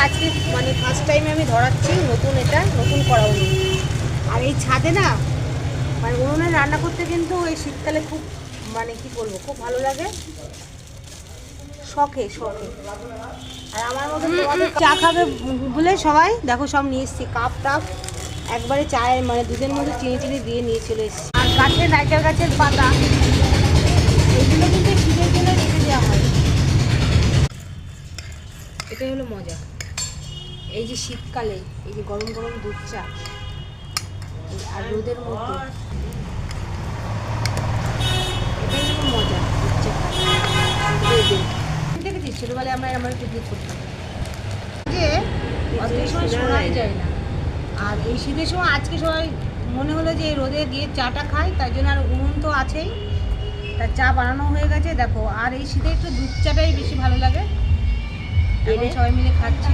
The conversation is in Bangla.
আজকে মানে ফার্স্ট টাইমে আমি ধরাচ্ছি নতুন, এটা নতুন করা উনুন। আর এই ছাদে না মানে উনুনে রান্না করতে কিন্তু এই শীতকালে খুব মানে কি বলবো খুব ভালো লাগে, শখে শখে। আর আমার মতো তোমাদের চা খাবে বলে সবাই দেখো সব নিয়ে এসছি, কাপ টাপ একবারে চায়ের মানে দুধের মধ্যে চিনি চিনি দিয়ে নিয়ে চলে এসছি। আর গাছের নারকেল গাছের পাতা এইগুলো কিন্তু শীতের জন্য রেখে দেওয়া হয়। এটাই হলো মজা, এই যে শীতকালে এই যে গরম গরম দুধ চা আর রোদের মধ্যে, এটাই হলো মজা দুধ চা দেখেছিস ছোটোবেলায় আমরা আমার পিকনিক করতাম যে অত সময় শোনাই যায় না। আর এই শীতের সময় আজকে সবাই মনে হলো যে রোদে গিয়ে চাটা খাই, তাই জন্য আর উনুন তো আছেই, তার চা বানানো হয়ে গেছে দেখো। আর এই শীতে একটু দুধ চাটাই বেশি ভালো লাগে, এখন সবাই মিলে খাচ্ছি।